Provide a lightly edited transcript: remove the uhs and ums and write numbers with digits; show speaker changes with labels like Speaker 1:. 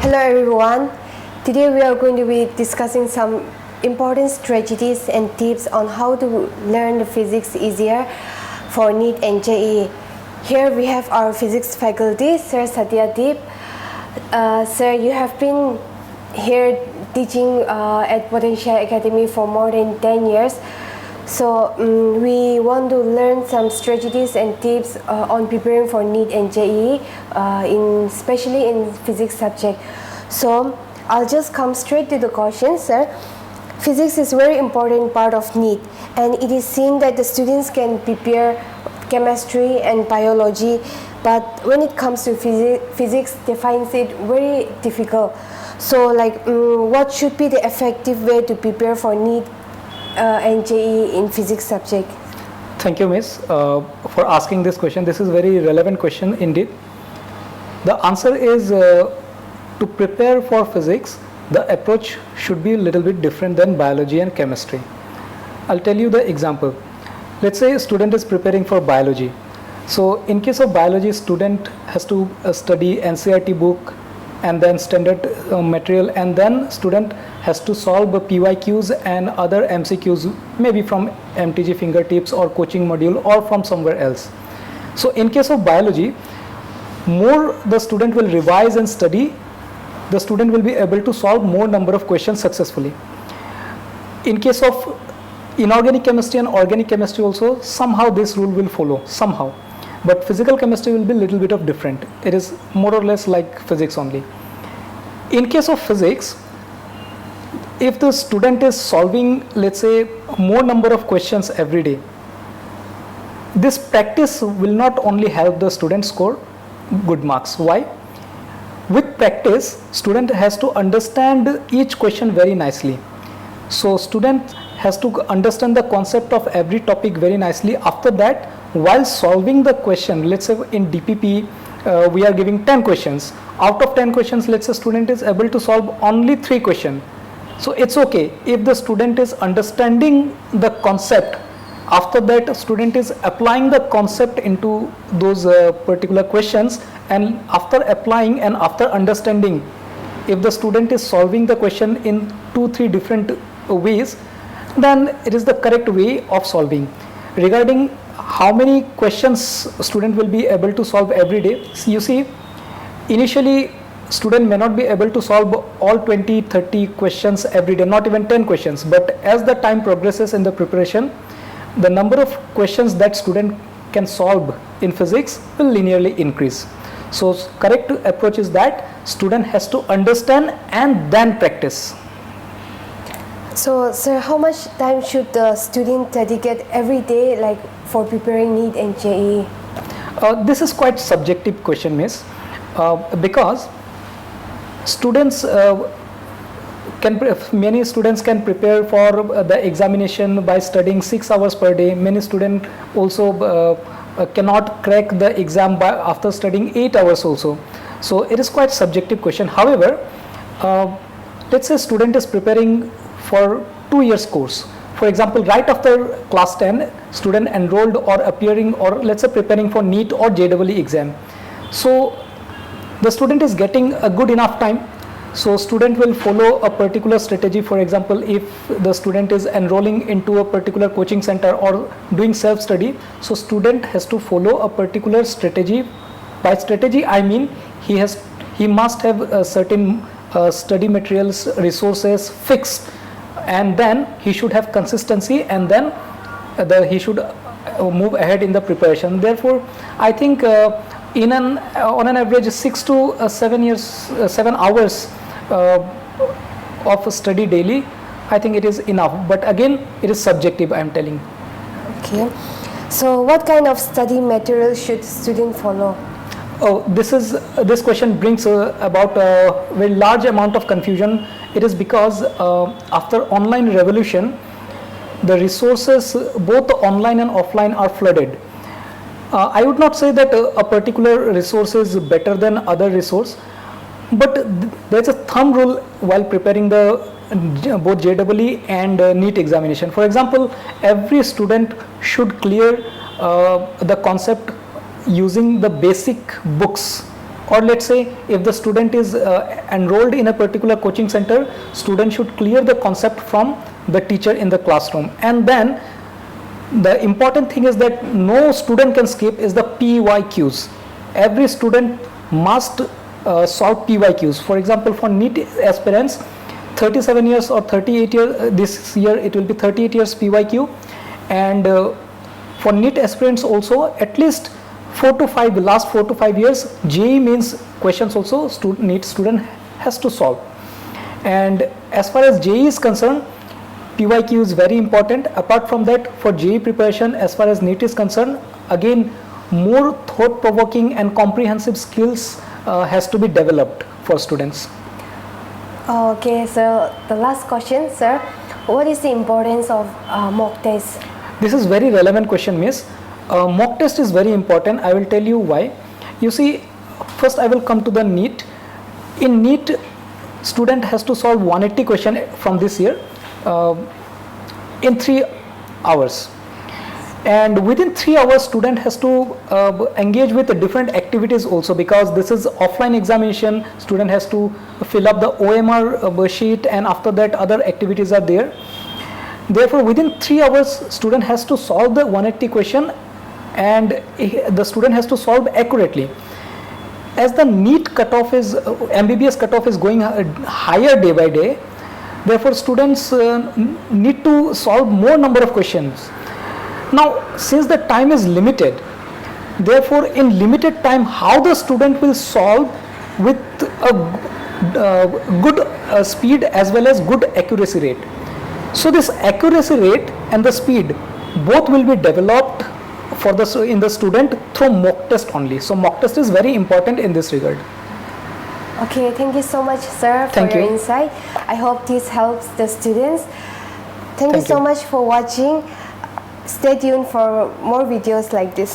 Speaker 1: Hello everyone. Today we are going to be discussing some important strategies and tips on how to learn the physics easier for NEET and JEE. Here we have our physics faculty, Sir Satyadeep. Sir, you have been here teaching at Potentia Academy for more than 10 years. So we want to learn some strategies and tips on preparing for NEET and JEE, especially in physics subject. So I'll just come straight to the question, sir. Physics is a very important part of NEET, and it is seen that the students can prepare chemistry and biology, but when it comes to physics, they find it very difficult. So what should be the effective way to prepare for NEET and JEE in physics subject?
Speaker 2: Thank you, Miss, for asking this question. This is a very relevant question indeed. The answer is to prepare for physics, the approach should be a little bit different than biology and chemistry. I'll tell you the example. Let's say a student is preparing for biology. So in case of biology, student has to study NCERT book and then standard material, and then student has to solve PYQs and other MCQs, maybe from MTG fingertips or coaching module or from somewhere else. So in case of biology, more the student will revise and study, the student will be able to solve more number of questions successfully. In case of inorganic chemistry and organic chemistry also, somehow this rule will follow, somehow. But physical chemistry will be a little bit of different. It is more or less like physics only. In case of physics, if the student is solving, let's say, more number of questions every day, this practice will not only help the student score good marks. Why? With practice, student has to understand each question very nicely. So student has to understand the concept of every topic very nicely. After that, while solving the question, let's say in DPP, we are giving 10 questions. Out of 10 questions, let's say student is able to solve only 3 questions. So it's okay if the student is understanding the concept. After that, student is applying the concept into those particular questions, and after applying and after understanding, if the student is solving the question in 2-3 different ways, then it is the correct way of solving. Regarding how many questions student will be able to solve every day, you see, initially student may not be able to solve all 20-30 questions every day, not even 10 questions, but as the time progresses in the preparation, the number of questions that student can solve in physics will linearly increase. So correct approach is that student has to understand and then practice.
Speaker 1: So sir, how much time should the student dedicate every day for preparing NEET and JEE?
Speaker 2: This is quite subjective question, miss, because students many students can prepare for the examination by studying 6 hours per day. Many students also cannot crack the exam after studying 8 hours also. So it is quite subjective question. However, let's say student is preparing for 2 years course. For example, right after class 10, student enrolled or appearing or let's say preparing for NEET or JEE exam. So the student is getting a good enough time. So student will follow a particular strategy. For example, if the student is enrolling into a particular coaching center or doing self-study, so student has to follow a particular strategy. By strategy, I mean he must have a certain study materials, resources fixed, and then he should have consistency, and then he should move ahead in the preparation. Therefore, I think on an average 6 to 7 hours of study daily, I think it is enough. But again, it is subjective, I am telling.
Speaker 1: Okay. So what kind of study material should student follow?
Speaker 2: Oh, this question brings about a very large amount of confusion. It is because after online revolution, the resources both online and offline are flooded. I would not say that a particular resource is better than other resource, but there's a thumb rule while preparing the both JEE and NEET examination. For example, every student should clear the concept using the basic books Or let's say if the student is enrolled in a particular coaching center, student should clear the concept from the teacher in the classroom. And then the important thing is that no student can skip is the PYQs. Every student must solve PYQs. For example, for NEET aspirants, 37 years or 38 years, this year it will be 38 years PYQ. And for NEET aspirants also, at least the last 4 to 5 years, JEE means questions also NEET student has to solve. And as far as JEE is concerned, PYQ is very important. Apart from that, for JEE preparation, as far as NEET is concerned, again, more thought-provoking and comprehensive skills has to be developed for students.
Speaker 1: Okay, so the last question, sir. What is the importance of mock test?
Speaker 2: This is very relevant question, miss. Mock test is very important. I will tell you why. You see, first I will come to the NEET. In NEET, student has to solve 180 question from this year in 3 hours. And within 3 hours, student has to engage with the different activities also, because this is offline examination. Student has to fill up the OMR sheet, and after that other activities are there. Therefore, within 3 hours, student has to solve the 180 question, and the student has to solve accurately. As the NEET cutoff is, MBBS cutoff is going higher day by day, therefore students need to solve more number of questions. Now, since the time is limited, therefore in limited time, how the student will solve with a good speed as well as good accuracy rate. So this accuracy rate and the speed both will be developed for in the student through mock test only. So mock test is very important in this regard.
Speaker 1: Okay, thank you so much, sir, for your insight. I hope this helps the students. Thank you so much for watching. Stay tuned for more videos like this.